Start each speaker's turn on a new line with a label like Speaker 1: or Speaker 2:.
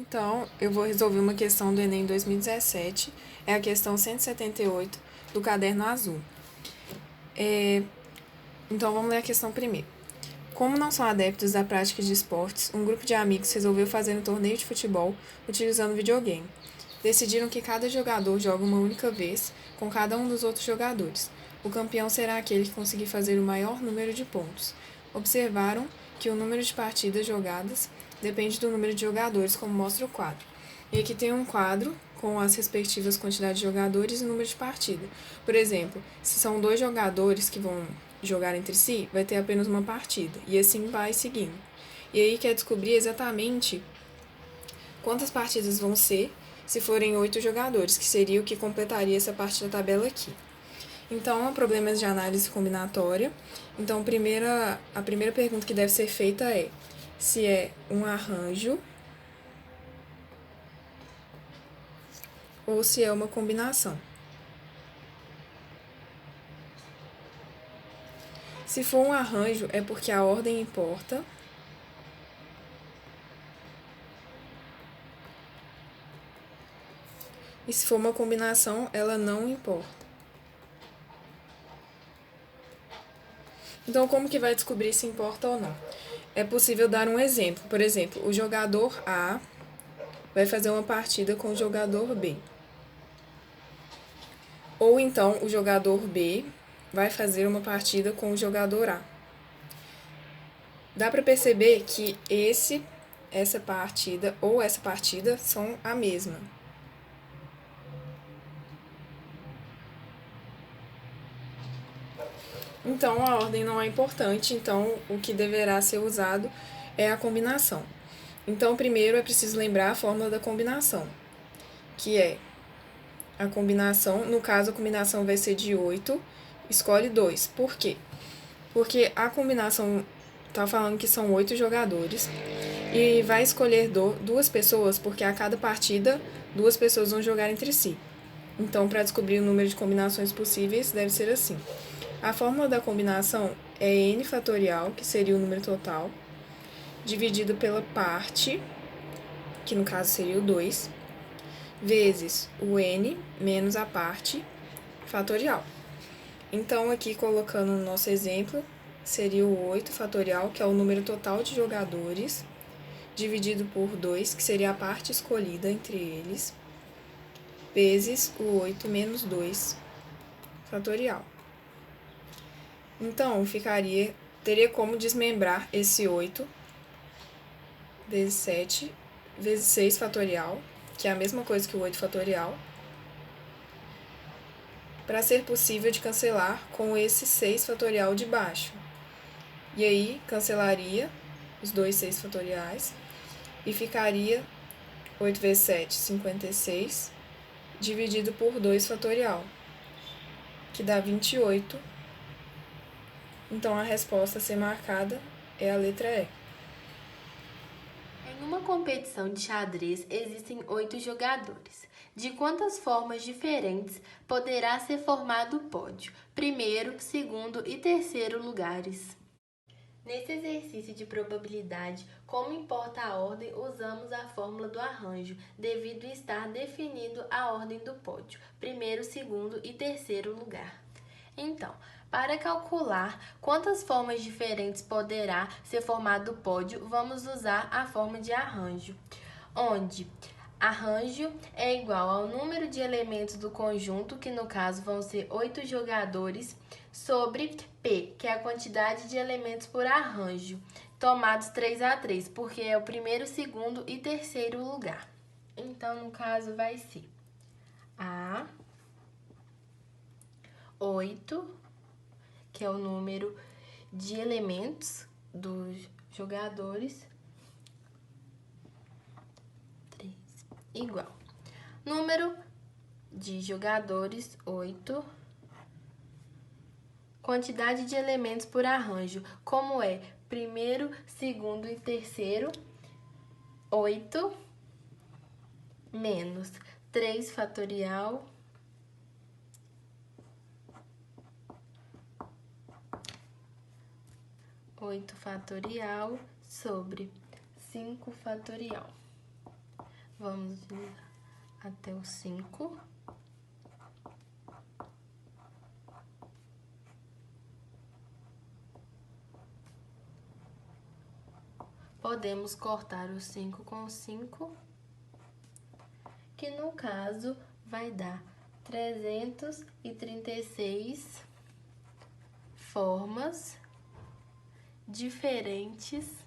Speaker 1: Então, eu vou resolver uma questão do Enem 2017, é a questão 178 do caderno azul. Então, vamos ler a questão primeiro. Como não são adeptos da prática de esportes, um grupo de amigos resolveu fazer um torneio de futebol utilizando videogame. Decidiram que cada jogador joga uma única vez com cada um dos outros jogadores. O campeão será aquele que conseguir fazer o maior número de pontos. Observaram que o número de partidas jogadas depende do número de jogadores, como mostra o quadro. E aqui tem um quadro com as respectivas quantidades de jogadores e número de partida. Por exemplo, se são dois jogadores que vão jogar entre si, vai ter apenas uma partida, e assim vai seguindo. E aí quer descobrir exatamente quantas partidas vão ser se forem 8 jogadores, que seria o que completaria essa parte da tabela aqui. Então, problemas de análise combinatória. Então, a primeira pergunta que deve ser feita é se é um arranjo ou se é uma combinação. Se for um arranjo, é porque a ordem importa. E se for uma combinação, ela não importa. Então, como que vai descobrir se importa ou não? É possível dar um exemplo. Por exemplo, o jogador A vai fazer uma partida com o jogador B. Ou então, o jogador B vai fazer uma partida com o jogador A. Dá para perceber que essa partida ou essa partida são a mesma. Então, a ordem não é importante, então o que deverá ser usado é a combinação. Então, primeiro é preciso lembrar a fórmula da combinação, que é a combinação, no caso a combinação vai ser de 8, escolhe 2. Por quê? Porque a combinação está falando que são 8 jogadores e vai escolher duas pessoas, porque a cada partida duas pessoas vão jogar entre si. Então, para descobrir o número de combinações possíveis, deve ser assim. A fórmula da combinação é n fatorial, que seria o número total, dividido pela parte, que no caso seria o 2, vezes o n menos a parte fatorial. Então, aqui colocando no nosso exemplo, seria o 8 fatorial, que é o número total de jogadores, dividido por 2, que seria a parte escolhida entre eles, vezes o 8 menos 2 fatorial. Então, teria como desmembrar esse 8 vezes 7 vezes 6 fatorial, que é a mesma coisa que o 8 fatorial, para ser possível de cancelar com esse 6 fatorial de baixo. E aí, cancelaria os dois 6 fatoriais e ficaria 8 vezes 7, 56, dividido por 2 fatorial, que dá 28. Então, a resposta a ser marcada é a letra E.
Speaker 2: Em uma competição de xadrez existem 8 jogadores. De quantas formas diferentes poderá ser formado o pódio? Primeiro, segundo e terceiro lugares. Nesse exercício de probabilidade, como importa a ordem, usamos a fórmula do arranjo, devido estar definido a ordem do pódio, primeiro, segundo e terceiro lugar. Então, para calcular quantas formas diferentes poderá ser formado o pódio, vamos usar a forma de arranjo, onde arranjo é igual ao número de elementos do conjunto, que no caso vão ser 8 jogadores, sobre P, que é a quantidade de elementos por arranjo, tomados 3 a 3, porque é o primeiro, segundo e terceiro lugar. Então, no caso, vai ser A 8, que é o número de elementos dos jogadores, 3, igual. Número de jogadores, 8. Quantidade de elementos por arranjo, como é primeiro, segundo e terceiro, 8, menos 3 fatorial, sobre 5 fatorial. Vamos utilizar até o 5. Podemos cortar o 5 com o 5, que no caso vai dar 336 formas diferentes